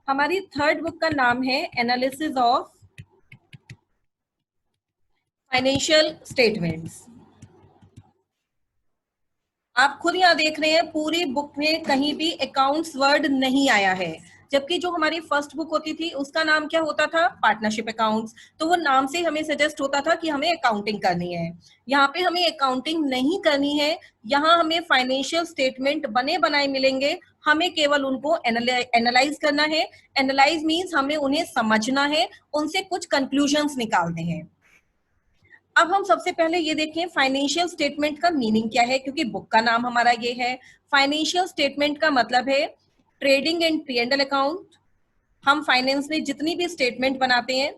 हमारी third book का नाम है एनालिसिस ऑफ फाइनेंशियल स्टेटमेंट्स। आप खुद यहाँ देख रहे हैं पूरी बुक में कहीं भी अकाउंट्स वर्ड नहीं आया है, जबकि जो हमारी फर्स्ट बुक होती थी उसका नाम क्या होता था, पार्टनरशिप अकाउंट्स। तो वो नाम से हमें सजेस्ट होता था कि हमें अकाउंटिंग करनी है। यहाँ पे हमें अकाउंटिंग नहीं करनी है, यहाँ हमें फाइनेंशियल स्टेटमेंट बने बनाए मिलेंगे, हमें केवल उनको एनालाइज करना है। एनालाइज मीन्स हमें उन्हें समझना है, उनसे कुछ कंक्लूजन्स निकालने हैं। अब हम सबसे पहले ये देखें फाइनेंशियल स्टेटमेंट का मीनिंग क्या है, क्योंकि बुक का नाम हमारा ये है। फाइनेंशियल स्टेटमेंट का मतलब है ट्रेडिंग एंड P&L अकाउंट। हम फाइनेंस में जितनी भी स्टेटमेंट बनाते हैं,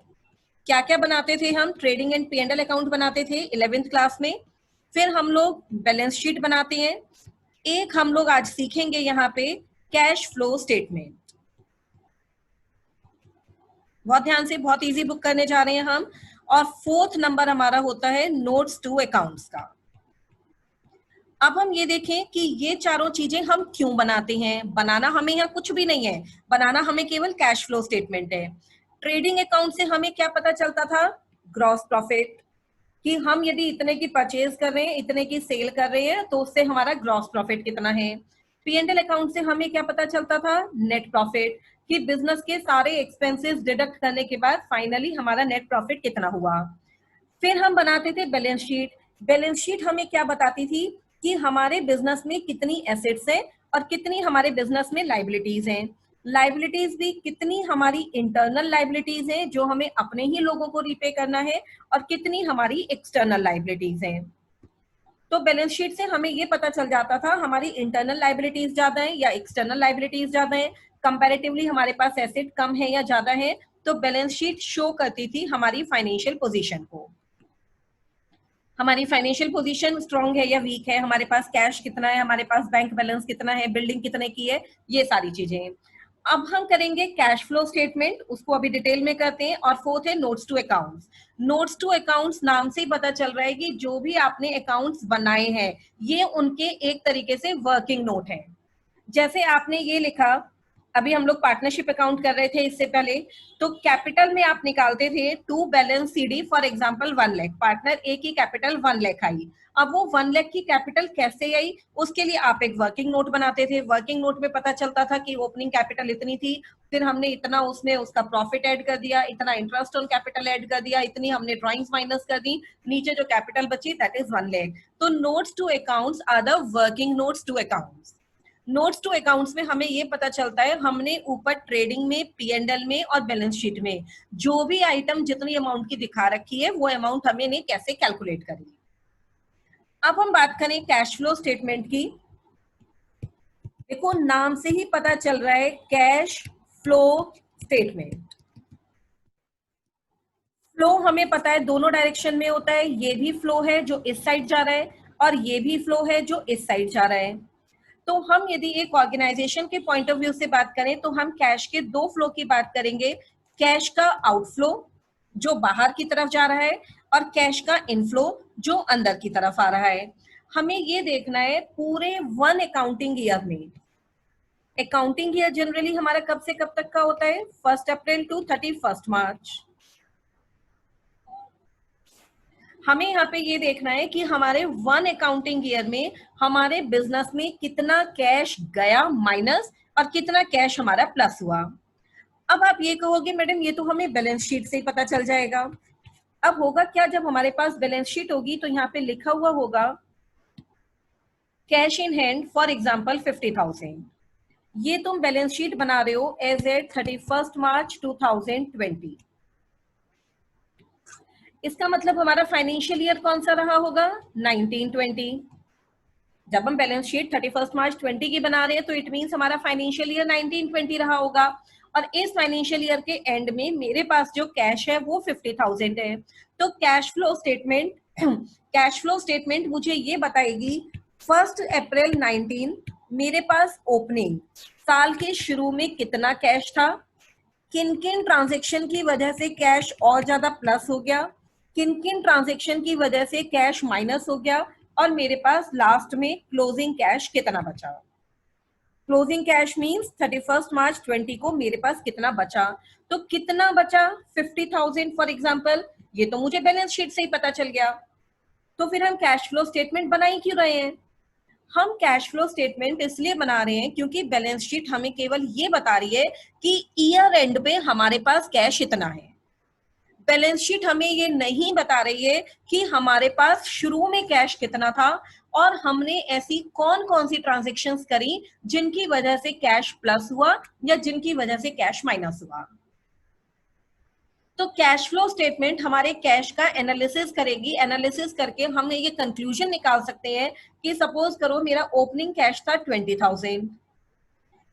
क्या क्या बनाते थे हम, ट्रेडिंग एंड P&L अकाउंट बनाते थे 11th क्लास में। फिर हम लोग बैलेंस शीट बनाते हैं। एक हम लोग आज सीखेंगे यहाँ पे कैश फ्लो स्टेटमेंट। बहुत ध्यान से, बहुत इजी बुक करने जा रहे हैं हम। और फोर्थ नंबर हमारा होता है नोट्स टू अकाउंट्स का। अब हम ये देखें कि ये चारों चीजें हम क्यों बनाते हैं। बनाना हमें यहाँ कुछ भी नहीं है, बनाना हमें केवल कैश फ्लो स्टेटमेंट है। ट्रेडिंग अकाउंट से हमें क्या पता चलता था, ग्रॉस प्रॉफिट, कि हम यदि इतने की परचेज कर रहे हैं, इतने की सेल कर रहे हैं, तो उससे हमारा ग्रॉस प्रॉफिट कितना है। P&L अकाउंट से हमें क्या पता चलता था, नेट प्रॉफिट, कि बिजनेस के सारे एक्सपेंसेस डिडक्ट करने के बाद फाइनली हमारा नेट प्रॉफिट कितना हुआ। फिर हम बनाते थे बैलेंस शीट। बैलेंस शीट हमें क्या बताती थी कि हमारे बिजनेस में कितनी एसेट्स हैं और कितनी हमारे बिजनेस में लाइबिलिटीज हैं। लाइबिलिटीज भी कितनी हमारी इंटरनल लाइबिलिटीज हैं जो हमें अपने ही लोगों को रीपे करना है, और कितनी हमारी एक्सटर्नल लाइबिलिटीज हैं। तो बैलेंस शीट से हमें ये पता चल जाता था हमारी इंटरनल लाइबिलिटीज ज्यादा है या एक्सटर्नल लाइबिलिटीज ज्यादा है, कंपैरेटिवली हमारे पास एसेट कम है या ज्यादा है। तो बैलेंस शीट शो करती थी हमारी फाइनेंशियल पोजीशन को, हमारी फाइनेंशियल पोजीशन स्ट्रांग है या वीक है, हमारे पास कैश कितना है, हमारे पास बैंक बैलेंस कितना है, बिल्डिंग कितने की है, ये सारी चीजें। अब हम करेंगे कैश फ्लो स्टेटमेंट, उसको अभी डिटेल में करते हैं। और फोर्थ है notes to accounts. Notes to accounts नाम से ही पता चल रहा है कि जो भी आपने अकाउंट्स बनाए हैं ये उनके एक तरीके से वर्किंग नोट है। जैसे आपने ये लिखा, अभी हम लोग पार्टनरशिप अकाउंट कर रहे थे इससे पहले, तो कैपिटल में आप निकालते थे to balance CD, for example 1 lakh, partner A की कैपिटल 1 लाख आई। अब वो 1 लाख की कैपिटल कैसे आई, उसके लिए आप एक वर्किंग नोट बनाते थे। वर्किंग नोट में पता चलता था कि ओपनिंग कैपिटल इतनी थी, फिर हमने इतना उसमें उसका प्रॉफिट ऐड कर दिया, इतना इंटरेस्ट ऑन कैपिटल ऐड कर दिया, इतनी हमने ड्रॉइंग्स माइनस कर दी, नीचे जो कैपिटल बची दैट इज 1 लाख। तो notes to accounts are the working notes to accounts. Notes to accounts में हमें ये पता चलता है हमने ऊपर ट्रेडिंग में, P&L में और बैलेंस शीट में जो भी आइटम जितनी अमाउंट की दिखा रखी है वो अमाउंट हमें ने कैसे कैलकुलेट करी। अब हम बात करें कैश फ्लो स्टेटमेंट की। देखो नाम से ही पता चल रहा है कैश फ्लो स्टेटमेंट। फ्लो हमें पता है दोनों डायरेक्शन में होता है, ये भी फ्लो है जो इस साइड जा रहा है और ये भी फ्लो है जो इस साइड जा रहा है। तो हम यदि एक ऑर्गेनाइजेशन के पॉइंट ऑफ व्यू से बात करें तो हम कैश के दो फ्लो की बात करेंगे, कैश का आउटफ्लो जो बाहर की तरफ जा रहा है और कैश का इनफ्लो जो अंदर की तरफ आ रहा है। हमें ये देखना है पूरे 1 अकाउंटिंग ईयर में। अकाउंटिंग ईयर जनरली हमारा कब से कब तक का होता है, 1 अप्रैल टू 31 मार्च। हमें यहाँ पे ये देखना है कि हमारे 1 अकाउंटिंग ईयर में हमारे बिजनेस में कितना कैश गया माइनस और कितना कैश हमारा प्लस हुआ। अब आप ये कहोगे मैडम ये तो हमें बैलेंस शीट से ही पता चल जाएगा। अब होगा क्या, जब हमारे पास बैलेंस शीट होगी तो यहाँ पे लिखा हुआ होगा cash in hand for example 50,000। ये तुम बैलेंस शीट बना रहे हो एज एट 31 मार्च 2020। इसका मतलब हमारा फाइनेंशियल ईयर कौन सा रहा होगा, 1920। जब हम बैलेंस शीट 31 मार्च 20 की बना रहे हैं तो इट मींस हमारा फाइनेंशियल ईयर 1920 रहा होगा। और इस फाइनेंशियल ईयर के एंड में मेरे पास जो कैश है वो 50,000 है। तो कैश फ्लो स्टेटमेंट मुझे ये बताएगी 1 अप्रैल 19 मेरे पास ओपनिंग साल के शुरू में कितना कैश था, किन किन ट्रांजेक्शन की वजह से कैश और ज्यादा प्लस हो गया, किन किन ट्रांजेक्शन की वजह से कैश माइनस हो गया, और मेरे पास लास्ट में क्लोजिंग कैश कितना बचा। क्लोजिंग कैश मीन्स 31 मार्च 20 को मेरे पास कितना बचा। तो कितना बचा 50,000 फॉर एग्जाम्पल, ये तो मुझे बैलेंस शीट से ही पता चल गया। तो फिर हम कैश फ्लो स्टेटमेंट बना ही क्यों रहे हैं? हम कैश फ्लो स्टेटमेंट इसलिए बना रहे हैं क्योंकि बैलेंस शीट हमें केवल ये बता रही है कि ईयर एंड पे हमारे पास कैश इतना है। बैलेंस शीट हमें ये नहीं बता रही है कि हमारे पास शुरू में कैश कितना था और हमने ऐसी कौन कौन सी ट्रांजेक्शन्स करी जिनकी वजह से कैश प्लस हुआ या जिनकी वजह से कैश माइनस हुआ। तो कैश फ्लो स्टेटमेंट हमारे कैश का एनालिसिस करेगी। एनालिसिस करके हम ये कंक्लूजन निकाल सकते हैं कि सपोज करो मेरा ओपनिंग कैश था 20,000,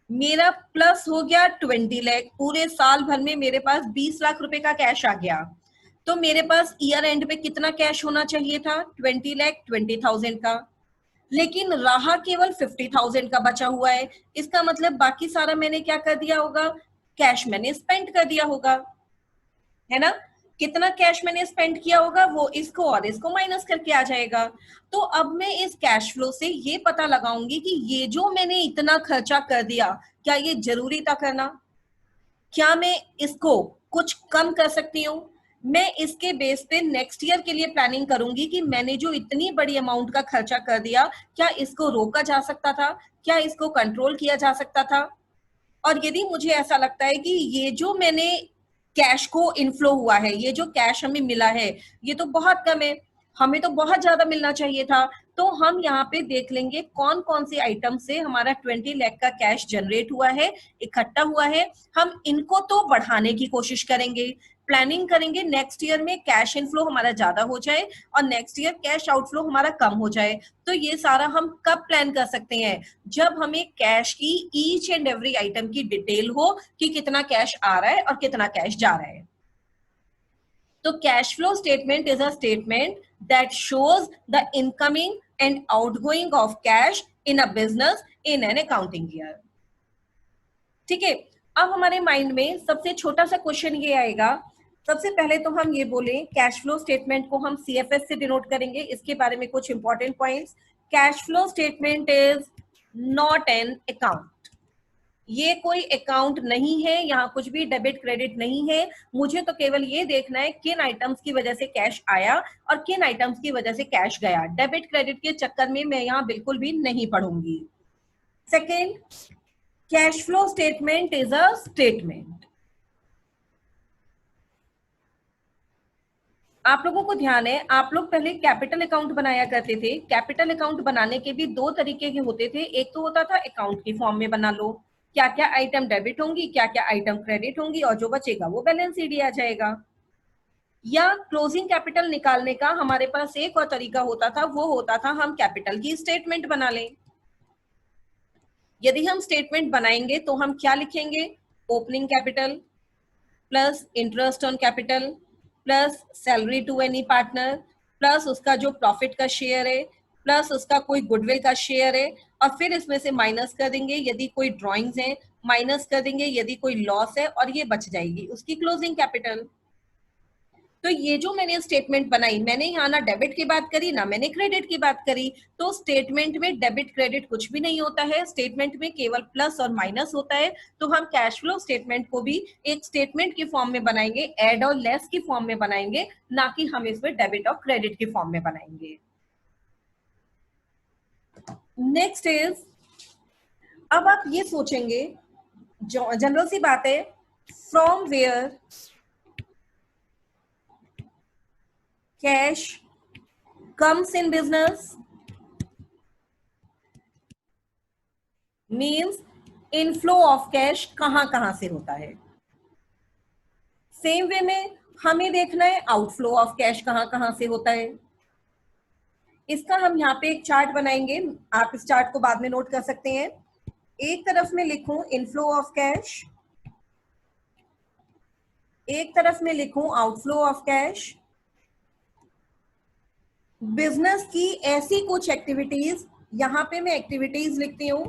मेरा प्लस हो गया 20 लाख, पूरे साल भर में मेरे पास 20 लाख रुपए का कैश आ गया। तो मेरे पास ईयर एंड पे कितना कैश होना चाहिए था? 20 लाख 20,000 का, लेकिन रहा केवल 50,000 का बचा हुआ है। इसका मतलब बाकी सारा मैंने क्या कर दिया होगा? कैश मैंने स्पेंड कर दिया होगा, है ना। कितना कैश मैंने स्पेंड किया होगा वो इसको और इसको माइनस करके आ जाएगा। तो अब मैं इस कैश फ्लो से ये पता लगाऊंगी कि ये जो मैंने इतना खर्चा कर दिया, क्या ये जरूरी था करना? क्या मैं इसको कुछ कम कर सकती हूँ? मैं इसके बेस पे नेक्स्ट ईयर के लिए प्लानिंग करूंगी कि मैंने जो इतनी बड़ी अमाउंट का खर्चा कर दिया, क्या इसको रोका जा सकता था, क्या इसको कंट्रोल किया जा सकता था। और यदि मुझे ऐसा लगता है कि ये जो मैंने कैश को इनफ्लो हुआ है, ये जो कैश हमें मिला है ये तो बहुत कम है, हमें तो बहुत ज्यादा मिलना चाहिए था, तो हम यहाँ पे देख लेंगे कौन कौन सी आइटम से हमारा 20 लाख का कैश जनरेट हुआ है, इकट्ठा हुआ है। हम इनको तो बढ़ाने की कोशिश करेंगे, प्लानिंग करेंगे नेक्स्ट ईयर में कैश इनफ्लो हमारा ज्यादा हो जाए और नेक्स्ट ईयर कैश आउटफ्लो हमारा कम हो जाए। तो ये सारा हम कब प्लान कर सकते हैं? जब हमें कैश की ईच एंड एवरी आइटम की डिटेल हो कि कितना कैश आ रहा है और कितना कैश जा रहा है। तो cash flow statement is a statement that shows the incoming and outgoing of cash in a business in an accounting year. ठीक है, अब हमारे माइंड में सबसे छोटा सा क्वेश्चन ये आएगा। सबसे पहले तो हम ये बोले कैश फ्लो स्टेटमेंट को हम सीएफएस से डिनोट करेंगे। इसके बारे में कुछ important points. Cash flow statement is not an account, ये कोई अकाउंट नहीं है, यहाँ कुछ भी डेबिट क्रेडिट नहीं है। मुझे तो केवल ये देखना है किन आइटम्स की वजह से कैश आया और किन आइटम्स की वजह से कैश गया। डेबिट क्रेडिट के चक्कर में मैं यहाँ बिल्कुल भी नहीं पढ़ूंगी। Second, cash flow statement is a statement. आप लोगों को ध्यान है, आप लोग पहले कैपिटल अकाउंट बनाया करते थे। कैपिटल अकाउंट बनाने के भी दो तरीके के होते थे। एक तो होता था अकाउंट की फॉर्म में बना लो, क्या क्या आइटम डेबिट होंगी, क्या क्या आइटम क्रेडिट होंगी, और जो बचेगा वो बैलेंस शीट आ जाएगा। या क्लोजिंग कैपिटल निकालने का हमारे पास एक और तरीका होता था, वो होता था हम कैपिटल की स्टेटमेंट बना लें। यदि हम स्टेटमेंट बनाएंगे तो हम क्या लिखेंगे? Opening capital plus interest on capital plus salary to any partner plus उसका जो प्रॉफिट का शेयर है प्लस उसका कोई गुडविल का शेयर है, और फिर इसमें से माइनस कर देंगे यदि कोई ड्रॉइंग्स हैं, माइनस कर देंगे यदि कोई लॉस है, और ये बच जाएगी उसकी क्लोजिंग कैपिटल। तो ये जो मैंने स्टेटमेंट बनाई, मैंने यहाँ ना डेबिट की बात करी ना मैंने क्रेडिट की बात करी। तो स्टेटमेंट में डेबिट क्रेडिट कुछ भी नहीं होता है, स्टेटमेंट में केवल प्लस और माइनस होता है। तो हम कैश फ्लो स्टेटमेंट को भी एक स्टेटमेंट की फॉर्म में बनाएंगे, एड और लेस की फॉर्म में बनाएंगे, ना कि हम इसमें डेबिट और क्रेडिट की फॉर्म में बनाएंगे। नेक्स्ट इज, अब आप ये सोचेंगे, जनरल सी बात है, from where cash comes in business means inflow of cash कहां से होता है। सेम वे में हमें देखना है आउटफ्लो ऑफ कैश कहां से होता है। इसका हम यहाँ पे एक चार्ट बनाएंगे, आप इस चार्ट को बाद में नोट कर सकते हैं। एक तरफ में लिखूं इनफ्लो ऑफ कैश, एक तरफ में लिखूं आउटफ्लो ऑफ कैश। बिजनेस की ऐसी कुछ एक्टिविटीज, यहां पे मैं एक्टिविटीज लिखती हूं,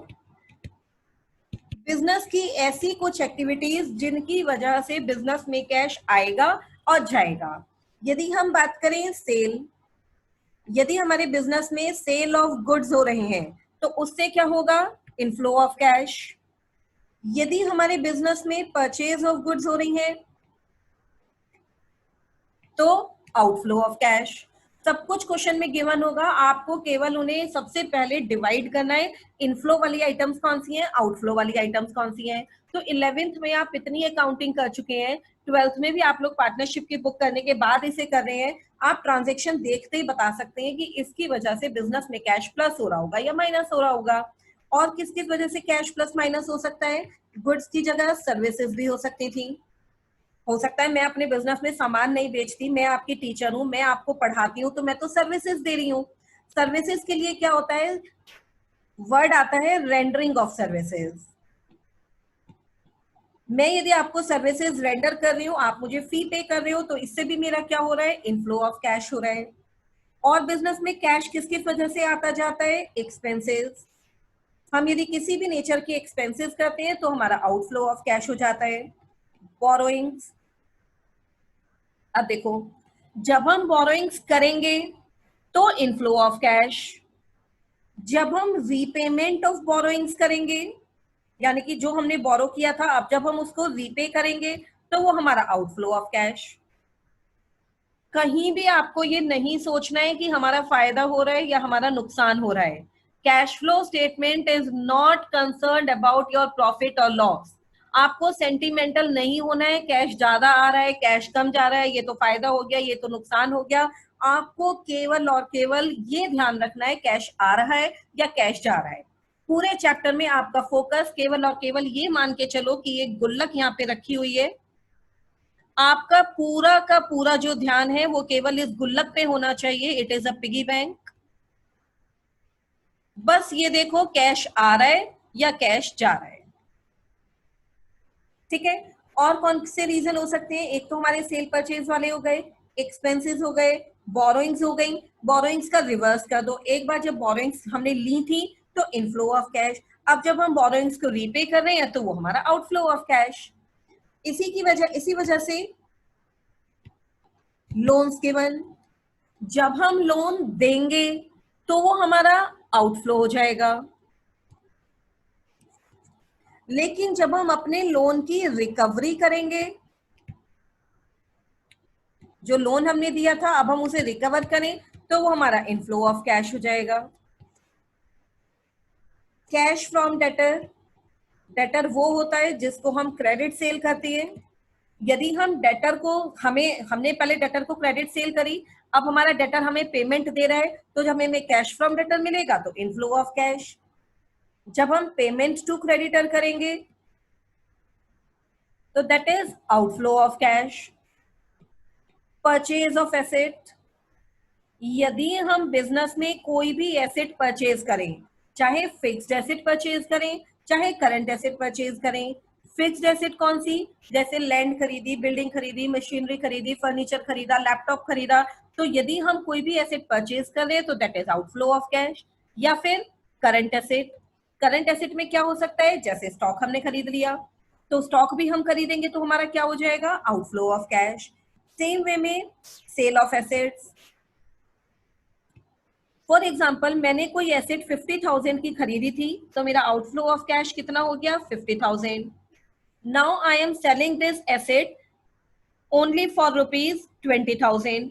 बिजनेस की ऐसी कुछ एक्टिविटीज जिनकी वजह से बिजनेस में कैश आएगा और जाएगा। यदि हम बात करें सेल, यदि हमारे बिजनेस में सेल ऑफ गुड्स हो रहे हैं तो उससे क्या होगा? Inflow of cash. यदि हमारे बिजनेस में परचेज ऑफ गुड्स हो रही है तो आउटफ्लो ऑफ कैश। सब कुछ क्वेश्चन में गिवन होगा, आपको केवल उन्हें सबसे पहले डिवाइड करना है, इनफ्लो वाली आइटम्स कौन सी हैं, आउटफ्लो वाली आइटम्स कौन सी हैं। तो 11th में आप इतनी अकाउंटिंग कर चुके हैं, 12th में भी आप लोग पार्टनरशिप की बुक करने के बाद इसे कर रहे हैं। आप ट्रांजेक्शन देखते ही बता सकते हैं कि इसकी वजह से बिजनेस में कैश प्लस हो रहा होगा या माइनस हो रहा होगा। और किस किस वजह से कैश प्लस माइनस हो सकता है, गुड्स की जगह सर्विसेज भी हो सकती थी। हो सकता है मैं अपने बिजनेस में सामान नहीं बेचती, मैं आपकी टीचर हूँ, मैं आपको पढ़ाती हूँ, तो मैं तो सर्विसेज दे रही हूँ। सर्विसेज के लिए क्या होता है, वर्ड आता है रेंडरिंग ऑफ सर्विसेज। मैं यदि आपको सर्विसेज रेंडर कर रही हूँ, आप मुझे फी पे कर रहे हो, तो इससे भी मेरा क्या हो रहा है, इनफ्लो ऑफ कैश हो रहा है। और बिजनेस में कैश किस किस वजह से आता जाता है, एक्सपेंसेस। हम यदि किसी भी नेचर के एक्सपेंसेस करते हैं तो हमारा आउटफ्लो ऑफ कैश हो जाता है। बोरोइंग्स, अब देखो, जब हम बोरोइंग्स करेंगे तो इनफ्लो ऑफ कैश, जब हम रीपेमेंट ऑफ बोरोइंग्स करेंगे, यानी कि जो हमने बोरो किया था अब जब हम उसको रीपे करेंगे तो वो हमारा आउटफ्लो ऑफ कैश। कहीं भी आपको ये नहीं सोचना है कि हमारा फायदा हो रहा है या हमारा नुकसान हो रहा है। Cash flow statement is not concerned about your profit और लॉस। आपको सेंटिमेंटल नहीं होना है, कैश ज्यादा आ रहा है, कैश कम जा रहा है, ये तो फायदा हो गया, ये तो नुकसान हो गया। आपको केवल और केवल ये ध्यान रखना है कैश आ रहा है या कैश जा रहा है। पूरे चैप्टर में आपका फोकस केवल और केवल ये मान के चलो कि एक गुल्लक यहाँ पे रखी हुई है, आपका पूरा का पूरा जो ध्यान है वो केवल इस गुल्लक पे होना चाहिए। It is a piggy bank. बस ये देखो कैश आ रहा है या कैश जा रहा है, ठीक है। और कौन से रीजन हो सकते हैं, एक तो हमारे सेल परचेज वाले हो गए, एक्सपेंसेस हो गए, बोरोइंग्स हो गई। बोरोइंग्स का रिवर्स कर दो, एक बार जब बोरोइंग्स हमने ली थी तो इनफ्लो ऑफ कैश, अब जब हम बोरोइंग्स को रीपे कर रहे हैं तो वो हमारा आउटफ्लो ऑफ कैश। इसी वजह से लोन्स गिवन, जब हम लोन देंगे तो वो हमारा आउटफ्लो हो जाएगा, लेकिन जब हम अपने लोन की रिकवरी करेंगे, जो लोन हमने दिया था अब हम उसे रिकवर करें तो वो हमारा इनफ्लो ऑफ कैश हो जाएगा। कैश फ्रॉम डेटर, डेटर वो होता है जिसको हम क्रेडिट सेल करते हैं। यदि हम डेटर को हमने पहले डेटर को क्रेडिट सेल करी, अब हमारा डेटर हमें पेमेंट दे रहा है, तो जब हमें कैश फ्रॉम डेटर मिलेगा तो इनफ्लो ऑफ कैश। जब हम पेमेंट टू क्रेडिटर करेंगे तो that is outflow of cash. Purchase of asset, यदि हम बिजनेस में कोई भी एसेट परचेज करें, चाहे फिक्स्ड एसेट परचेज करें चाहे करंट एसेट परचेज करें। फिक्स्ड एसेट कौन सी, जैसे लैंड खरीदी, बिल्डिंग खरीदी, मशीनरी खरीदी, फर्नीचर खरीदा, लैपटॉप खरीदा, तो यदि हम कोई भी एसेट परचेज कर रहे हैं तो that is outflow of cash. या फिर करंट एसेट, करंट एसेट में क्या हो सकता है, जैसे स्टॉक हमने खरीद लिया तो स्टॉक भी हम खरीदेंगे तो हमारा क्या हो जाएगा, outflow of cash. Same way में sale of assets, for example मैंने कोई एसेट 50,000 की खरीदी थी तो मेरा आउटफ्लो ऑफ कैश कितना हो गया, 50,000। Now I am selling this asset only for rupees 20,000।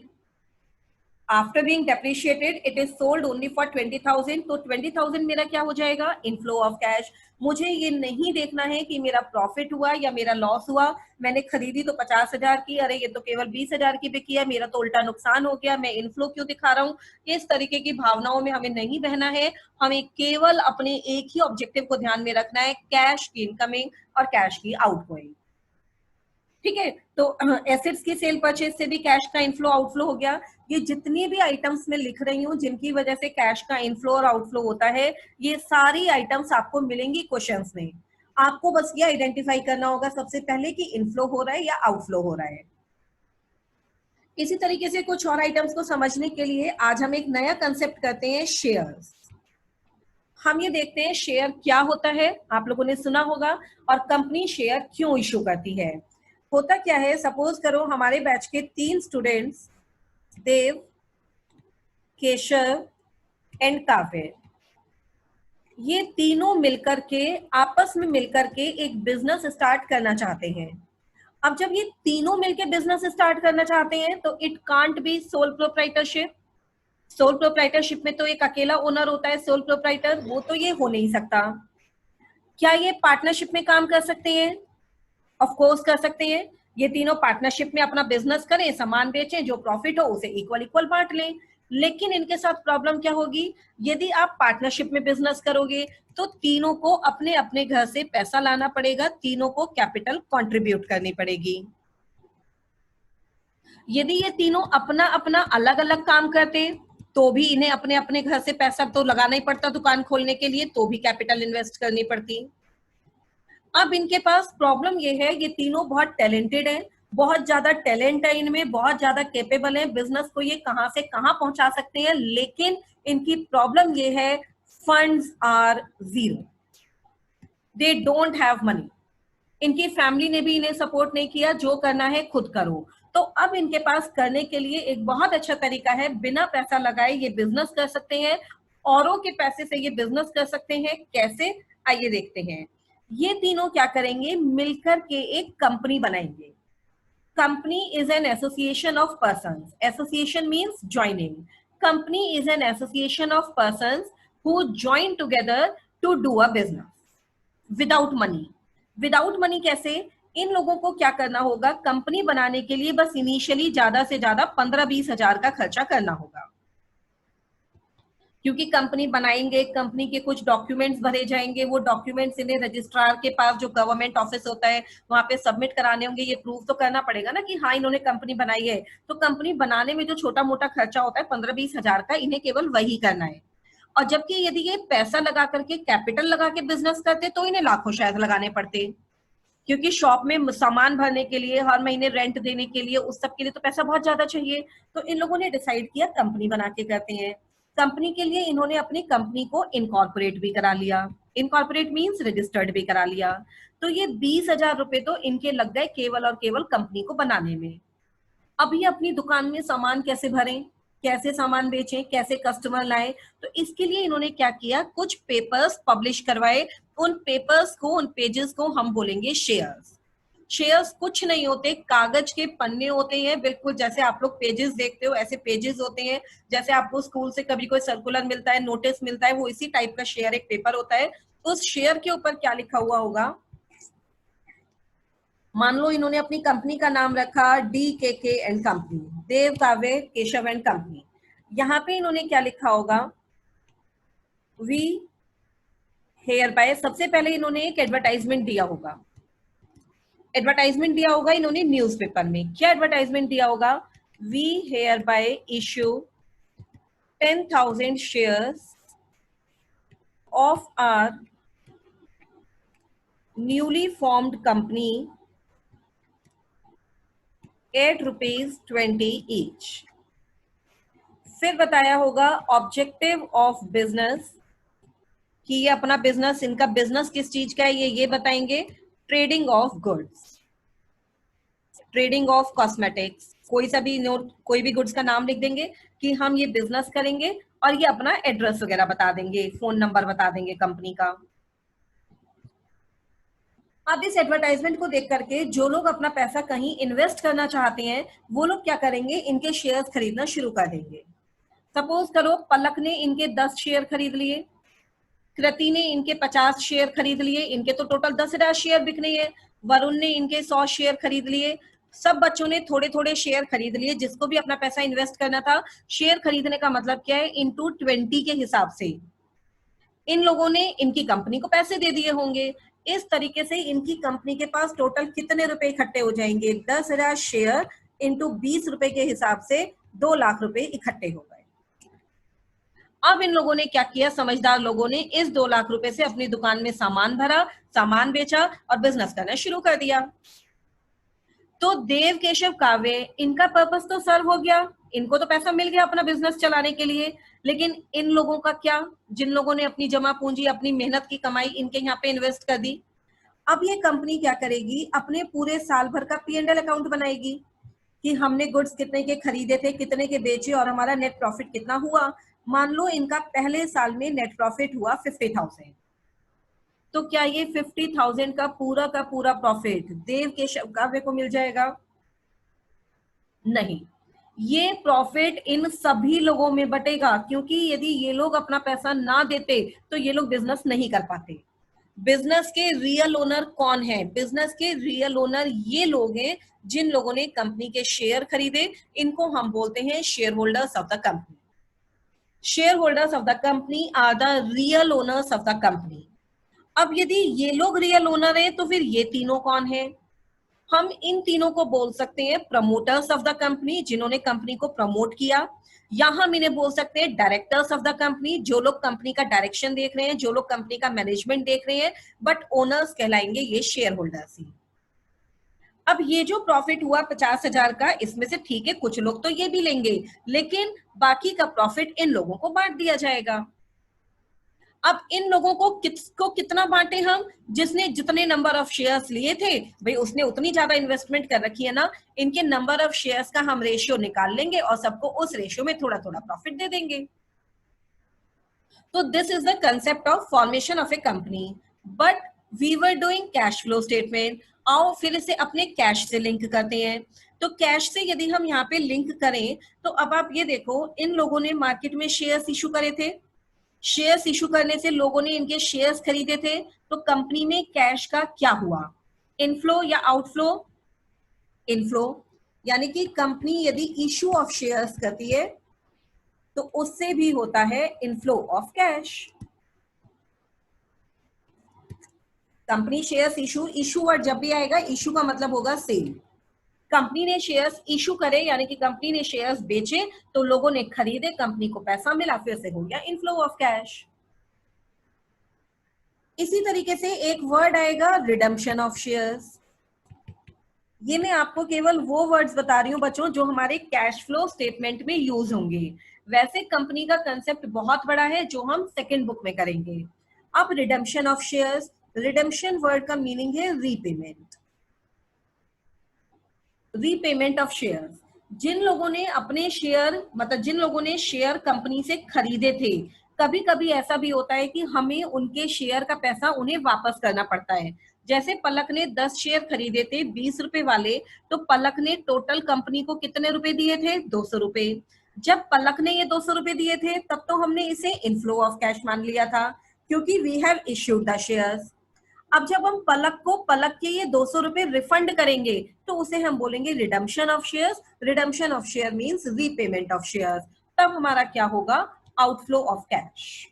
After being depreciated it is sold only for 20,000, तो 20,000 मेरा क्या हो जाएगा, इनफ्लो ऑफ कैश। मुझे ये नहीं देखना है कि मेरा प्रॉफिट हुआ या मेरा लॉस हुआ, मैंने खरीदी तो 50,000 की, अरे ये तो केवल 20,000 की बिकी है, मेरा तो उल्टा नुकसान हो गया, मैं इनफ्लो क्यों दिखा रहा हूँ। इस तरीके की भावनाओं में हमें नहीं बहना है, हमें केवल अपने एक ही ऑब्जेक्टिव को ध्यान में रखना है, कैश की इनकमिंग और कैश की आउटगोइंग। ठीक है, तो एसेट्स की सेल परचेज से भी कैश का इनफ्लो आउटफ्लो हो गया। ये जितनी भी आइटम्स मैं लिख रही हूँ जिनकी वजह से कैश का इनफ्लो और आउटफ्लो होता है, ये सारी आइटम्स आपको मिलेंगी क्वेश्चंस में। आपको बस ये आइडेंटिफाई करना होगा सबसे पहले कि इनफ्लो हो रहा है या आउटफ्लो हो रहा है। इसी तरीके से कुछ और आइटम्स को समझने के लिए आज हम एक नया कंसेप्ट करते हैं, शेयर्स। हम ये देखते हैं शेयर क्या होता है, आप लोगों ने सुना होगा, और कंपनी शेयर क्यों इशू करती है। होता क्या है, सपोज करो हमारे बैच के 3 स्टूडेंट्स, देव, केशव एंड काव्य, ये तीनों मिलकर के आपस में मिलकर के एक बिजनेस स्टार्ट करना चाहते हैं। अब जब ये तीनों मिलके बिजनेस स्टार्ट करना चाहते हैं तो it can't be sole proprietorship. Sole proprietorship में तो एक अकेला ओनर होता है सोल प्रोप्राइटर, वो तो ये हो नहीं सकता। क्या ये पार्टनरशिप में काम कर सकते हैं? ऑफ कोर्स कर सकते हैं। ये तीनों पार्टनरशिप में अपना बिजनेस करें, सामान बेचें, जो प्रॉफिट हो उसे इक्वल इक्वल बांट लें। लेकिन इनके साथ प्रॉब्लम क्या होगी? यदि आप पार्टनरशिप में बिजनेस करोगे तो तीनों को अपने अपने घर से पैसा लाना पड़ेगा, तीनों को कैपिटल कंट्रीब्यूट करनी पड़ेगी। यदि ये तीनों अपना अपना अलग अलग काम करते तो भी इन्हें अपने अपने घर से पैसा तो लगाना ही पड़ता दुकान खोलने के लिए, तो भी कैपिटल इन्वेस्ट करनी पड़ती। अब इनके पास प्रॉब्लम ये है, ये तीनों बहुत टैलेंटेड हैं, बहुत ज्यादा टैलेंट है इनमें, बहुत ज्यादा कैपेबल है, बिजनेस को ये कहां से कहां पहुंचा सकते हैं, लेकिन इनकी प्रॉब्लम ये है, funds are zero, they don't have money. इनकी फैमिली ने भी इन्हें सपोर्ट नहीं किया, जो करना है खुद करो। तो अब इनके पास करने के लिए एक बहुत अच्छा तरीका है, बिना पैसा लगाए ये बिजनेस कर सकते हैं, औरों के पैसे से ये बिजनेस कर सकते हैं। कैसे? आइए देखते हैं। ये तीनों क्या करेंगे? मिलकर के एक कंपनी बनाएंगे। Company is an association of persons. Association means joining. Company is an association of persons who join together to do a business without money. Without money कैसे? इन लोगों को क्या करना होगा? कंपनी बनाने के लिए बस इनिशियली ज्यादा से ज्यादा 15-20 हजार का खर्चा करना होगा, क्योंकि कंपनी बनाएंगे, कंपनी के कुछ डॉक्यूमेंट्स भरे जाएंगे, वो डॉक्यूमेंट्स इन्हें रजिस्ट्रार के पास जो गवर्नमेंट ऑफिस होता है वहां पे सबमिट कराने होंगे। ये प्रूव तो करना पड़ेगा ना कि हाँ इन्होंने कंपनी बनाई है। तो कंपनी बनाने में जो छोटा मोटा खर्चा होता है 15-20 हजार का, इन्हें केवल वही करना है। और जबकि यदि ये पैसा लगा करके, कैपिटल लगा के बिजनेस करते तो इन्हें लाखों शायद लगाने पड़ते, क्योंकि शॉप में सामान भरने के लिए, हर महीने रेंट देने के लिए, उस सब के लिए तो पैसा बहुत ज्यादा चाहिए। तो इन लोगों ने डिसाइड किया कंपनी बना के करते हैं। कंपनी के लिए इन्होंने अपनी कंपनी को इनकॉर्पोरेट भी करा लिया। इनकॉर्पोरेट मीन्स रजिस्टर्ड भी करा लिया। तो ये 20,000 रुपए तो इनके लग गए केवल और केवल कंपनी को बनाने में। अब ये अपनी दुकान में सामान कैसे भरें, कैसे सामान बेचें, कैसे कस्टमर लाएं? तो इसके लिए इन्होंने क्या किया, कुछ पेपर्स पब्लिश करवाए। उन पेपर्स को, उन पेजेस को हम बोलेंगे शेयर्स। शेयर्स कुछ नहीं होते, कागज के पन्ने होते हैं, बिल्कुल जैसे आप लोग पेजेस देखते हो ऐसे पेजेस होते हैं। जैसे आपको स्कूल से कभी कोई सर्कुलर मिलता है, नोटिस मिलता है, वो इसी टाइप का शेयर एक पेपर होता है। उस शेयर के ऊपर क्या लिखा हुआ होगा? मान लो इन्होंने अपनी कंपनी का नाम रखा DKK एंड कंपनी, देव काव्य केशव एंड कंपनी। यहाँ पे इन्होंने क्या लिखा होगा? We hereby. सबसे पहले इन्होंने एक एडवर्टाइजमेंट दिया होगा। एडवर्टाइजमेंट दिया होगा इन्होंने न्यूज़पेपर में। क्या एडवर्टाइजमेंट दिया होगा? We hereby issue 10,000 shares of our newly formed company at ₹20 each. फिर बताया होगा ऑब्जेक्टिव ऑफ बिजनेस, कि ये अपना बिजनेस, इनका बिजनेस किस चीज का है ये बताएंगे। Trading of goods, trading of cosmetics, कोई सा भी नोट, कोई भी गुड्स का नाम लिख देंगे कि हम ये बिजनेस करेंगे, और ये अपना एड्रेस वगैरह बता देंगे, फोन नंबर बता देंगे कंपनी का। अब इस एडवर्टाइजमेंट को देख करके जो लोग अपना पैसा कहीं इन्वेस्ट करना चाहते हैं वो लोग क्या करेंगे, इनके शेयर्स खरीदना शुरू कर देंगे। सपोज करो पलक ने इनके 10 शेयर खरीद लिए, कृति ने इनके 50 शेयर खरीद लिए, इनके तो टोटल 10,000 शेयर बिकने हैं। वरुण ने इनके 100 शेयर खरीद लिए। सब बच्चों ने थोड़े थोड़े शेयर खरीद लिए, जिसको भी अपना पैसा इन्वेस्ट करना था। शेयर खरीदने का मतलब क्या है? इंटू 20 के हिसाब से इन लोगों ने इनकी कंपनी को पैसे दे दिए होंगे। इस तरीके से इनकी कंपनी के पास टोटल कितने रुपए इकट्ठे हो जाएंगे? 10,000 शेयर इंटू 20 रुपए के हिसाब से 2 लाख रुपए इकट्ठे हो गए। अब इन लोगों ने क्या किया, समझदार लोगों ने इस 2 लाख रुपए से अपनी दुकान में सामान भरा, सामान बेचा और बिजनेस करना शुरू कर दिया। तो देव केशव काव्य, इनका पर्पस तो सर्व हो गया, इनको तो पैसा मिल गया अपना बिजनेस चलाने के लिए। लेकिन इन लोगों का क्या, जिन लोगों ने अपनी जमा पूंजी, अपनी मेहनत की कमाई इनके यहाँ पे इन्वेस्ट कर दी। अब ये कंपनी क्या करेगी, अपने पूरे साल भर का P&L अकाउंट बनाएगी कि हमने गुड्स कितने के खरीदे थे, कितने के बेचे और हमारा नेट प्रॉफिट कितना हुआ। मान लो इनका पहले साल में नेट प्रॉफिट हुआ 50,000, तो क्या ये 50,000 का पूरा प्रॉफिट देव के काव्य को मिल जाएगा? नहीं, ये प्रॉफिट इन सभी लोगों में बटेगा, क्योंकि यदि ये लोग अपना पैसा ना देते तो ये लोग बिजनेस नहीं कर पाते। बिजनेस के रियल ओनर कौन है? बिजनेस के रियल ओनर ये लोग हैं जिन लोगों ने कंपनी के शेयर खरीदे, इनको हम बोलते हैं share holders of the company. Share holders of the company are the real owners of the company. अब यदि ये लोग रियल ओनर है तो फिर ये तीनों कौन है? हम इन तीनों को बोल सकते हैं प्रमोटर्स ऑफ द कंपनी, जिन्होंने कंपनी को प्रमोट किया, या हम इन्हें बोल सकते हैं डायरेक्टर्स ऑफ द कंपनी, जो लोग कंपनी का डायरेक्शन देख रहे हैं, जो लोग कंपनी का मैनेजमेंट देख रहे हैं, बट ओनर्स कहलाएंगे ये शेयर होल्डर्स ही। अब ये जो प्रॉफिट हुआ 50,000 का, इसमें से ठीक है कुछ लोग तो ये भी लेंगे, लेकिन बाकी का प्रॉफिट इन लोगों को बांट दिया जाएगा। अब इन लोगों को किसको कितना बांटे हम? जिसने जितने नंबर ऑफ शेयर्स लिए थे, भाई उसने उतनी ज्यादा इन्वेस्टमेंट कर रखी है ना, इनके नंबर ऑफ शेयर्स का हम रेशियो निकाल लेंगे और सबको उस रेशियो में थोड़ा थोड़ा प्रॉफिट दे देंगे। तो this is the concept of formation of a company. But we were doing cash flow statement. आओ फिर इसे अपने कैश से लिंक करते हैं। तो कैश से यदि हम यहाँ पे लिंक करें, तो अब आप ये देखो, इन लोगों ने मार्केट में शेयर्स इशू करे थे, शेयर्स इशू करने से लोगों ने इनके शेयर्स खरीदे थे, तो कंपनी में कैश का क्या हुआ? इनफ्लो या आउटफ्लो? इनफ्लो। यानी कि कंपनी यदि इशू ऑफ शेयर्स करती है तो उससे भी होता है inflow of cash. Company shares issue, issue word जब भी आएगा, इशू का मतलब होगा सेल। कंपनी ने शेयर्स इशू करे, यानी कि कंपनी ने शेयर्स बेचे, तो लोगों ने खरीदे, कंपनी को पैसा मिला, फिर से हो गया इनफ्लो ऑफ कैश। इसी तरीके से एक वर्ड आएगा रिडम्पशन ऑफ शेयर्स। ये मैं आपको केवल वो वर्ड्स बता रही हूँ बच्चों जो हमारे कैश फ्लो स्टेटमेंट में यूज होंगे। वैसे कंपनी का कंसेप्ट बहुत बड़ा है जो हम सेकंड बुक में करेंगे। अब redemption of shares, redemption word का मीनिंग है रीपेमेंट। रीपेमेंट ऑफ शेयर्स, जिन लोगों ने अपने शेयर, मतलब जिन लोगों ने शेयर कंपनी से खरीदे थे, कभी कभी ऐसा भी होता है कि हमें उनके शेयर का पैसा उन्हें वापस करना पड़ता है। जैसे पलक ने 10 शेयर खरीदे थे 20 रुपए वाले, तो पलक ने टोटल कंपनी को कितने रुपए दिए थे? 200 रुपए। जब पलक ने ये 200 रुपए दिए थे तब तो हमने इसे इनफ्लो ऑफ कैश मान लिया था, क्योंकि we have issued the shares. अब जब हम पलक के ये 200 रुपए रिफंड करेंगे तो उसे हम बोलेंगे redemption of shares. Redemption of share means repayment of shares. तब हमारा क्या होगा? Outflow of cash.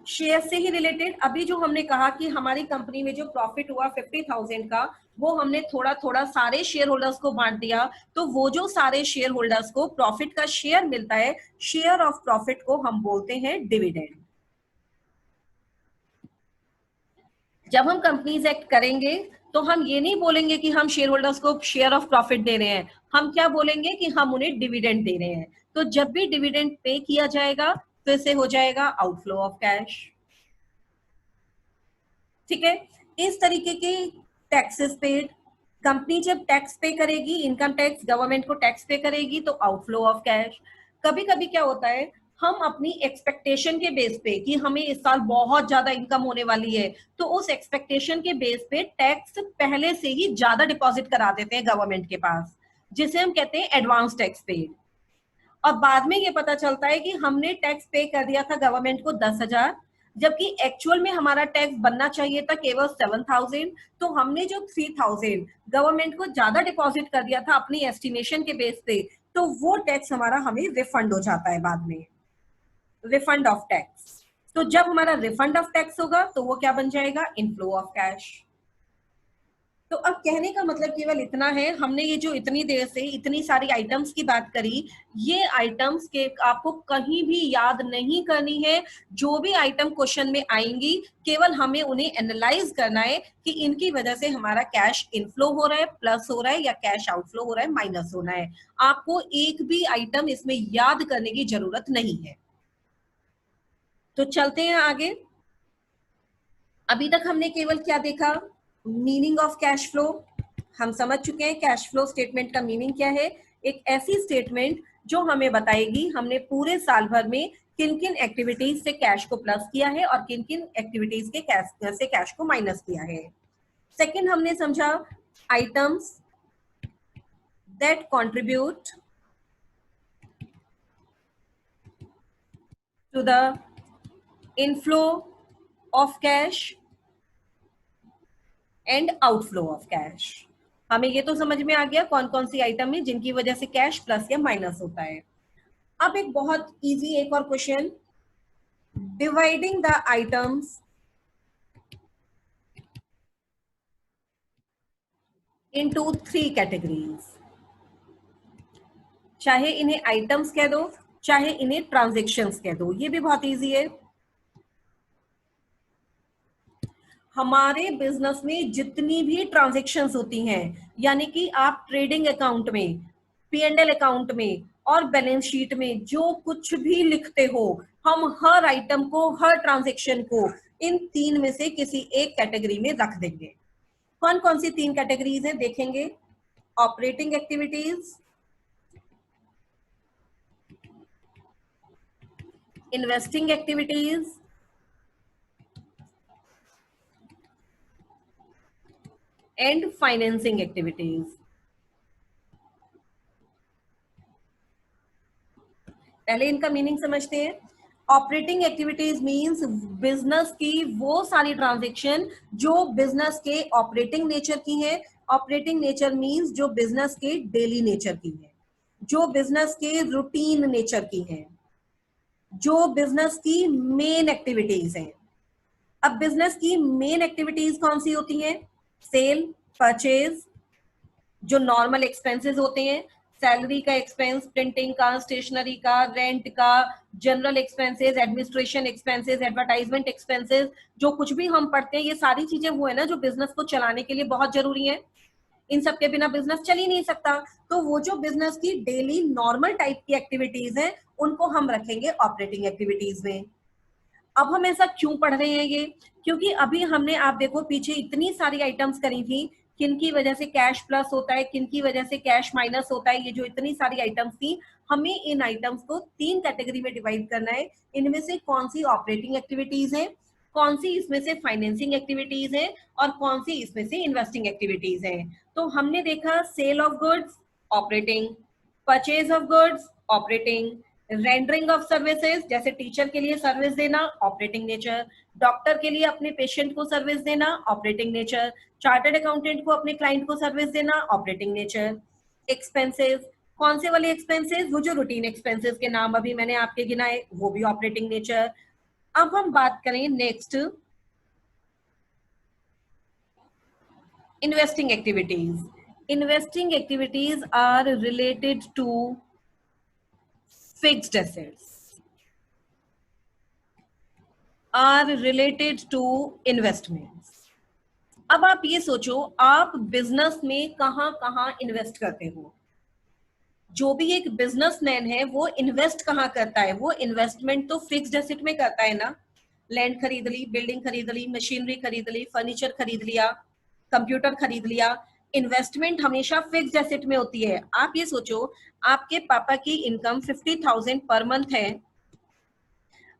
शेयर से ही रिलेटेड अभी जो हमने कहा कि हमारी कंपनी में जो प्रॉफिट हुआ 50,000 का, वो हमने थोड़ा थोड़ा सारे शेयर होल्डर्स को बांट दिया, तो वो जो सारे शेयर होल्डर्स को प्रॉफिट का शेयर मिलता है, शेयर ऑफ प्रॉफिट को हम बोलते हैं डिविडेंड। जब हम कंपनीज एक्ट करेंगे तो हम ये नहीं बोलेंगे कि हम शेयर होल्डर्स को शेयर ऑफ प्रॉफिट दे रहे हैं, हम क्या बोलेंगे कि हम उन्हें डिविडेंड दे रहे हैं। तो जब भी डिविडेंड पे किया जाएगा फिर से हो जाएगा आउटफ्लो ऑफ कैश। ठीक है, इस तरीके के टैक्सेस पेड, कंपनी जब टैक्स पे करेगी, इनकम टैक्स, गवर्नमेंट को टैक्स पे करेगी, तो आउटफ्लो ऑफ कैश। कभी कभी क्या होता है, हम अपनी एक्सपेक्टेशन के बेस पे कि हमें इस साल बहुत ज्यादा इनकम होने वाली है, तो उस एक्सपेक्टेशन के बेस पे टैक्स पहले से ही ज्यादा डिपॉजिट करा देते हैं गवर्नमेंट के पास, जिसे हम कहते हैं एडवांस टैक्स पेड। और बाद में ये पता चलता है कि हमने टैक्स पे कर दिया था गवर्नमेंट को 10,000, जबकि एक्चुअल में हमारा टैक्स बनना चाहिए था केवल 7,000। तो हमने जो 3,000 गवर्नमेंट को ज्यादा डिपॉजिट कर दिया था अपनी एस्टिमेशन के बेस पे, तो वो टैक्स हमारा हमें रिफंड हो जाता है बाद में, रिफंड ऑफ टैक्स। तो जब हमारा रिफंड ऑफ टैक्स होगा तो वो क्या बन जाएगा? Inflow of cash. तो अब कहने का मतलब केवल इतना है, हमने ये जो इतनी देर से इतनी सारी आइटम्स की बात करी, ये आइटम्स के आपको कहीं भी याद नहीं करनी है। जो भी आइटम क्वेश्चन में आएंगी, केवल हमें उन्हें एनालाइज करना है कि इनकी वजह से हमारा कैश इनफ्लो हो रहा है, प्लस हो रहा है, या कैश आउटफ्लो हो रहा है, माइनस होना है। आपको एक भी आइटम इसमें याद करने की जरूरत नहीं है। तो चलते हैं आगे। अभी तक हमने केवल क्या देखा? Meaning of cash flow. हम समझ चुके हैं कैश फ्लो स्टेटमेंट का मीनिंग क्या है। एक ऐसी स्टेटमेंट जो हमें बताएगी हमने पूरे साल भर में किन किन एक्टिविटीज से कैश को प्लस किया है और किन किन एक्टिविटीज के कैश को माइनस किया है। सेकंड हमने समझा items that contribute to the inflow of cash and outflow of cash. हमें ये तो समझ में आ गया कौन कौन सी आइटम है जिनकी वजह से कैश प्लस या माइनस होता है। अब एक बहुत इजी एक और question, dividing the items into 3 categories. चाहे इन्हें आइटम्स कह दो चाहे इन्हें ट्रांजेक्शन्स कह दो, ये भी बहुत इजी है। हमारे बिजनेस में जितनी भी ट्रांजेक्शन्स होती हैं, यानी कि आप ट्रेडिंग अकाउंट में, P&L अकाउंट में और बैलेंस शीट में जो कुछ भी लिखते हो, हम हर आइटम को, हर ट्रांजेक्शन को इन 3 में से किसी एक कैटेगरी में रख देंगे। कौन कौन सी 3 कैटेगरीज है देखेंगे, operating activities, investing activities and financing activities. पहले इनका मीनिंग समझते हैं। ऑपरेटिंग एक्टिविटीज मींस बिजनेस की वो सारी ट्रांजैक्शन जो बिजनेस के ऑपरेटिंग नेचर की है। ऑपरेटिंग नेचर मींस जो बिजनेस के डेली नेचर की है, जो बिजनेस के रूटीन नेचर की है, जो बिजनेस की मेन एक्टिविटीज है। अब बिजनेस की मेन एक्टिविटीज कौन सी होती हैं? सेल, परचेज, जो नॉर्मल एक्सपेंसेस होते हैं, सैलरी का एक्सपेंस, प्रिंटिंग का, स्टेशनरी का, रेंट का, general expenses, administration expenses, advertisement expenses, जो कुछ भी हम पढ़ते हैं, ये सारी चीजें वो है ना जो बिजनेस को चलाने के लिए बहुत जरूरी है। इन सब के बिना बिजनेस चल ही नहीं सकता। तो वो जो बिजनेस की डेली नॉर्मल टाइप की एक्टिविटीज है उनको हम रखेंगे ऑपरेटिंग एक्टिविटीज में। अब हम ऐसा क्यों पढ़ रहे हैं ये? क्योंकि अभी हमने, आप देखो पीछे इतनी सारी आइटम्स करी थी, किन की वजह से कैश प्लस होता है, किन की वजह से कैश माइनस होता है, ये जो इतनी सारी आइटम्स थी, हमें इन आइटम्स को 3 कैटेगरी में डिवाइड करना है। इनमें से कौन सी ऑपरेटिंग एक्टिविटीज है, कौन सी इसमें से फाइनेंसिंग एक्टिविटीज है और कौन सी इसमें से इन्वेस्टिंग एक्टिविटीज है। तो हमने देखा sale of goods operating, purchase of goods operating, rendering of services, जैसे टीचर के लिए सर्विस देना ऑपरेटिंग नेचर, डॉक्टर के लिए अपने पेशेंट को सर्विस देना ऑपरेटिंग नेचर, चार्टर्ड अकाउंटेंट को अपने क्लाइंट को सर्विस देना ऑपरेटिंग नेचर। एक्सपेंसेस, कौन से वाले एक्सपेंसेस? वो जो रूटीन एक्सपेंसेस के नाम अभी मैंने आपके गिनाए, वो भी ऑपरेटिंग नेचर। अब हम बात करें next, investing activities. Investing activities are related to fixed assets, are related to investments। अब आप ये सोचो, आप बिजनेस में कहां कहां इन्वेस्ट करते हो? जो भी एक बिजनेसमैन है वो इन्वेस्ट कहां करता है? वो इन्वेस्टमेंट तो फिक्स्ड एसेट में करता है ना। लैंड खरीद ली, बिल्डिंग खरीद ली, मशीनरी खरीद ली, फर्नीचर खरीद लिया, कंप्यूटर खरीद लिया। इन्वेस्टमेंट हमेशा फिक्स्ड एसेट में होती है। आप ये सोचो, आपके पापा की इनकम 50,000 पर मंथ है।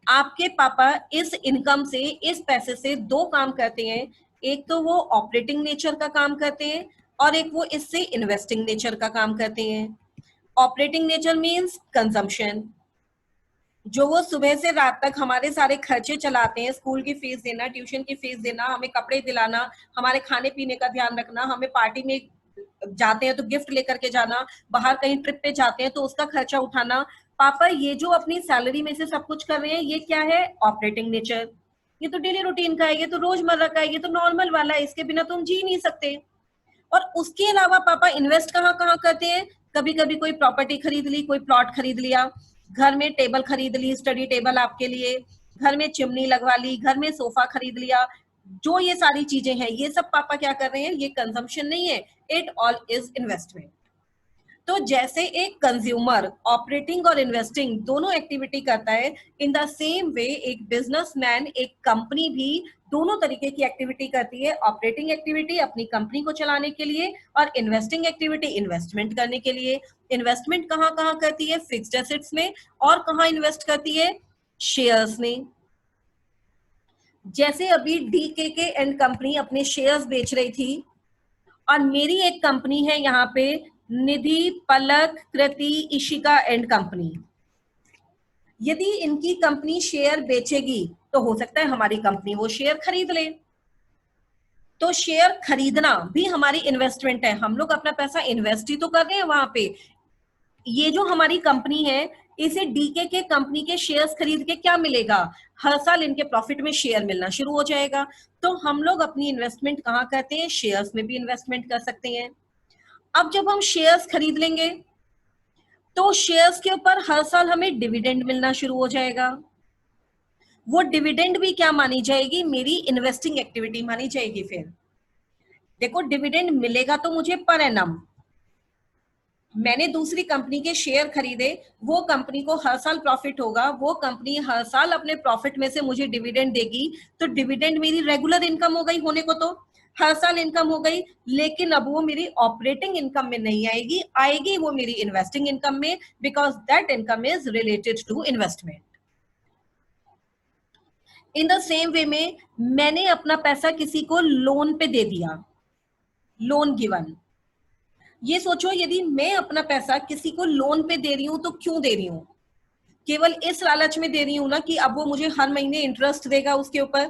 आपके पापा इस इनकम से, इस पैसे से 2 काम करते हैं। एक तो वो ऑपरेटिंग नेचर का काम करते हैं और एक वो इससे इन्वेस्टिंग नेचर का काम करते हैं। ऑपरेटिंग नेचर मींस कंजम्पशन, जो वो सुबह से रात तक हमारे सारे खर्चे चलाते हैं, स्कूल की फीस देना, ट्यूशन की फीस देना, हमें कपड़े दिलाना, हमारे खाने पीने का ध्यान रखना, हमें पार्टी में जाते हैं तो गिफ्ट लेकर के जाना, बाहर कहीं ट्रिप पे जाते हैं तो उसका खर्चा उठाना। पापा ये जो अपनी सैलरी में से सब कुछ कर रहे हैं, ये क्या है? Operating nature. ये तो डेली रूटीन का है, ये तो रोजमर्रा का है, ये तो नॉर्मल वाला है, इसके बिना तो हम जी नहीं सकते। और उसके अलावा पापा इन्वेस्ट कहाँ कहाँ करते हैं? कभी कभी कोई प्रॉपर्टी खरीद ली, कोई प्लॉट खरीद लिया, घर में टेबल खरीद ली, स्टडी टेबल आपके लिए, घर में चिमनी लगवा ली, घर में सोफा खरीद लिया। जो ये सारी चीजें हैं, ये सब पापा क्या कर रहे हैं? ये कंजम्पशन नहीं है, इट ऑल इज इन्वेस्टमेंट। तो जैसे एक कंज्यूमर ऑपरेटिंग और इन्वेस्टिंग दोनों एक्टिविटी करता है, इन द सेम वे एक बिजनेसमैन, एक कंपनी भी दोनों तरीके की एक्टिविटी करती है। ऑपरेटिंग एक्टिविटी अपनी कंपनी को चलाने के लिए, और इन्वेस्टिंग एक्टिविटी इन्वेस्टमेंट करने के लिए। इन्वेस्टमेंट कहाँ कहाँ करती है? फिक्स्ड एसेट्स में। और कहाँ इन्वेस्ट करती है? शेयर्स में। जैसे अभी डीकेके एंड कंपनी अपने शेयर्स बेच रही थी, और मेरी एक कंपनी है यहाँ पे, निधि पलक कृति इशिका एंड कंपनी। यदि इनकी कंपनी शेयर बेचेगी तो हो सकता है हमारी कंपनी वो शेयर खरीद ले। तो शेयर खरीदना भी हमारी इन्वेस्टमेंट है। हम लोग अपना पैसा इन्वेस्ट ही तो कर रहे हैं वहां पे। ये जो हमारी कंपनी है, इसे डीके के कंपनी के शेयर्स खरीद के क्या मिलेगा? हर साल इनके प्रॉफिट में शेयर मिलना शुरू हो जाएगा। तो हम लोग अपनी इन्वेस्टमेंट कहाँ करते हैं? शेयर्स में भी इन्वेस्टमेंट कर सकते हैं। अब जब हम शेयर्स खरीद लेंगे तो शेयर्स के ऊपर हर साल हमें डिविडेंड मिलना शुरू हो जाएगा। वो डिविडेंड भी क्या मानी जाएगी? मेरी इन्वेस्टिंग एक्टिविटी मानी जाएगी। फिर देखो, डिविडेंड मिलेगा तो मुझे पर एनम। मैंने दूसरी कंपनी के शेयर खरीदे, वो कंपनी को हर साल प्रॉफिट होगा, वो कंपनी हर साल अपने प्रॉफिट में से मुझे डिविडेंड देगी। तो डिविडेंड मेरी रेगुलर इनकम हो गई, होने को तो हर साल इनकम हो गई। लेकिन अब वो मेरी ऑपरेटिंग इनकम में नहीं आएगी, आएगी वो मेरी इन्वेस्टिंग इनकम में, because that income is related to investment. In the same way में मैंने अपना पैसा किसी को लोन पे दे दिया, लोन गिवन। ये सोचो, यदि मैं अपना पैसा किसी को लोन पे दे रही हूं तो क्यों दे रही हूं? केवल इस लालच में दे रही हूं ना कि अब वो मुझे हर महीने इंटरेस्ट देगा उसके ऊपर।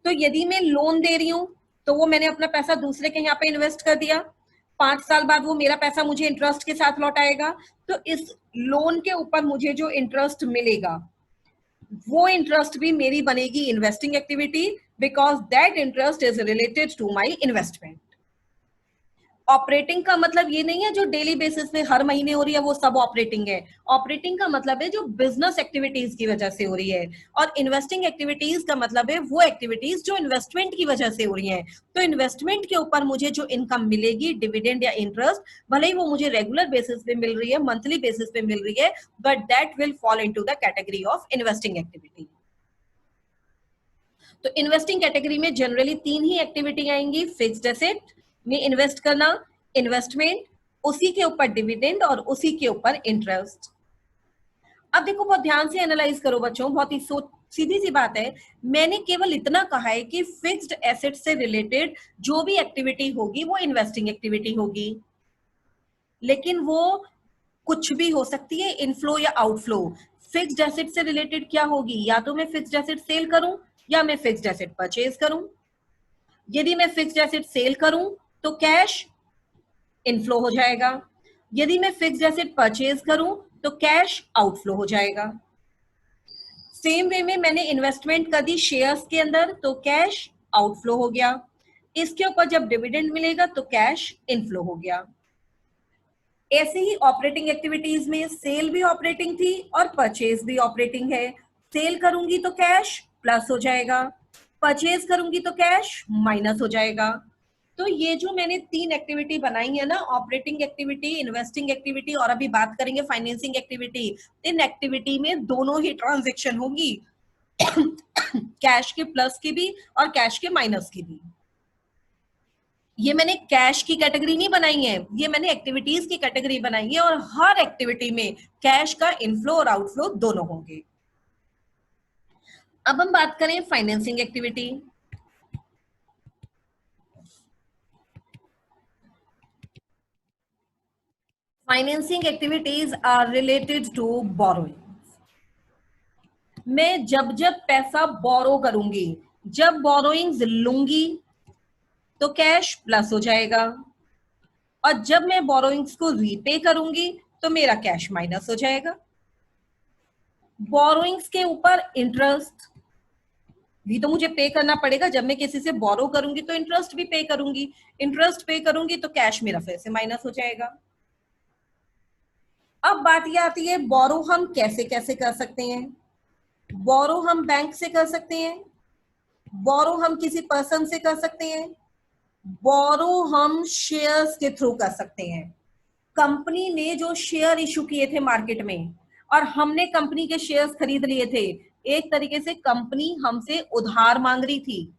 तो यदि मैं लोन दे रही हूं तो वो मैंने अपना पैसा दूसरे के यहाँ पे इन्वेस्ट कर दिया, 5 साल बाद वो मेरा पैसा मुझे इंटरेस्ट के साथ लौटाएगा। तो इस लोन के ऊपर मुझे जो इंटरेस्ट मिलेगा, वो इंटरेस्ट भी मेरी बनेगी investing activity, because that interest is related to my investment. Operating का मतलब ये नहीं है जो डेली बेसिस पे हर महीने हो रही है वो सब ऑपरेटिंग है। ऑपरेटिंग का मतलब है जो बिजनेस एक्टिविटीज की वजह से हो रही है। और इन्वेस्टिंग एक्टिविटीज का मतलब है वो एक्टिविटीज जो इन्वेस्टमेंट की वजह से हो रही है। तो इन्वेस्टमेंट के ऊपर मुझे जो इनकम मिलेगी, डिविडेंड या इंटरेस्ट, भले ही वो मुझे रेगुलर बेसिस पे मिल रही है, मंथली बेसिस पे मिल रही है, but that will fall into the category of investing activity. तो इन्वेस्टिंग कैटेगरी में जनरली 3 ही एक्टिविटी आएंगी। फिक्स्ड एसेट में इन्वेस्ट करना, इन्वेस्टमेंट, उसी के ऊपर डिविडेंड और उसी के ऊपर इंटरेस्ट। अब देखो, बहुत ध्यान से एनालाइज करो बच्चों, बहुत ही सीधी सी बात है। मैंने केवल इतना कहा है कि फिक्स्ड एसेट से रिलेटेड जो भी एक्टिविटी होगी वो इन्वेस्टिंग एक्टिविटी होगी, लेकिन वो कुछ भी हो सकती है, इनफ्लो या आउटफ्लो। फिक्स्ड एसेट से रिलेटेड क्या होगी? या तो मैं फिक्स्ड एसेट सेल करूं या मैं फिक्स्ड एसेट परचेज करूं। यदि मैं फिक्स्ड एसेट सेल करूं तो कैश इनफ्लो हो जाएगा। यदि मैं फिक्स्ड एसेट परचेज करूं तो कैश आउटफ्लो हो जाएगा। सेम वे में मैंने इन्वेस्टमेंट कर दी शेयर्स के अंदर तो कैश आउटफ्लो हो गया। इसके ऊपर जब डिविडेंड मिलेगा तो कैश इनफ्लो हो गया। ऐसे ही ऑपरेटिंग एक्टिविटीज में सेल भी ऑपरेटिंग थी और परचेज भी ऑपरेटिंग है। सेल करूंगी तो कैश प्लस हो जाएगा, परचेज करूंगी तो कैश माइनस हो जाएगा। तो ये जो मैंने 3 एक्टिविटी बनाई है ना, ऑपरेटिंग एक्टिविटी, इन्वेस्टिंग एक्टिविटी और अभी बात करेंगे फाइनेंसिंग एक्टिविटी, इन एक्टिविटी में दोनों ही ट्रांजेक्शन होगी कैश के प्लस की भी और कैश के माइनस की भी। ये मैंने कैश की कैटेगरी नहीं बनाई है, ये मैंने एक्टिविटीज की कैटेगरी बनाई है, और हर एक्टिविटी में कैश का इनफ्लो और आउटफ्लो दोनों होंगे। अब हम बात करें financing activity. Financing activities are related to borrowing. मैं जब जब पैसा बोरो करूंगी, जब बोरोइंग्स लूंगी तो कैश प्लस हो जाएगा, और जब मैं बोरोइंग्स को रीपे करूंगी तो मेरा कैश माइनस हो जाएगा। बोरोइंग्स के ऊपर इंटरेस्ट भी तो मुझे पे करना पड़ेगा। जब मैं किसी से बोरो करूंगी तो इंटरेस्ट भी पे करूंगी, इंटरेस्ट पे करूंगी तो कैश मेरा फिर से माइनस हो जाएगा। अब बात ये आती है, बोरो हम कैसे कैसे कर सकते हैं? बोरो हम बैंक से कर सकते हैं, बोरो हम किसी पर्सन से कर सकते हैं, बोरो हम शेयर्स के थ्रू कर सकते हैं। कंपनी ने जो शेयर इशू किए थे मार्केट में और हमने कंपनी के शेयर्स खरीद लिए थे, एक तरीके से कंपनी हमसे उधार मांग रही थी।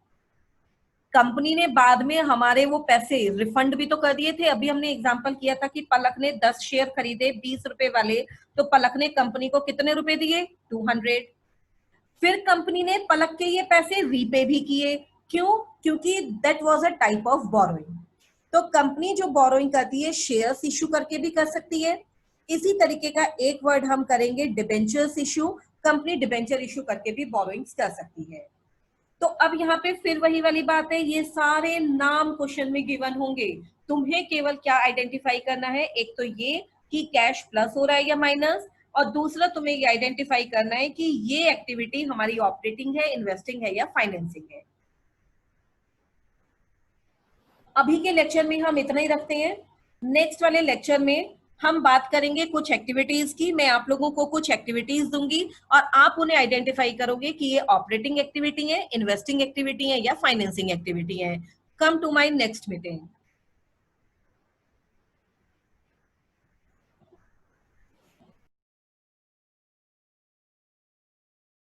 कंपनी ने बाद में हमारे वो पैसे रिफंड भी तो कर दिए थे। अभी हमने एग्जांपल किया था कि पलक ने 10 शेयर खरीदे 20 रुपए वाले, तो पलक ने कंपनी को कितने रुपए दिए? 200। फिर कंपनी ने पलक के ये पैसे रीपे भी किए। क्यों? क्योंकि that was a type of borrowing. तो कंपनी जो बोरोइंग करती है शेयर्स इशू करके भी कर सकती है। इसी तरीके का एक वर्ड हम करेंगे debentures issue. Company debenture issue करके भी बोरोइंग्स कर सकती है। तो अब यहाँ पे फिर वही वाली बात है, ये सारे नाम क्वेश्चन में गिवन होंगे। तुम्हें केवल क्या आइडेंटिफाई करना है? एक तो ये कि कैश प्लस हो रहा है या माइनस, और दूसरा तुम्हें ये आइडेंटिफाई करना है कि ये एक्टिविटी हमारी ऑपरेटिंग है, इन्वेस्टिंग है या फाइनेंसिंग है। अभी के लेक्चर में हम इतना ही रखते हैं। नेक्स्ट वाले लेक्चर में हम बात करेंगे कुछ एक्टिविटीज की। मैं आप लोगों को कुछ एक्टिविटीज दूंगी और आप उन्हें आइडेंटिफाई करोगे कि ये ऑपरेटिंग एक्टिविटी है, इन्वेस्टिंग एक्टिविटी है या फाइनेंसिंग एक्टिविटी है। Come to my next meeting.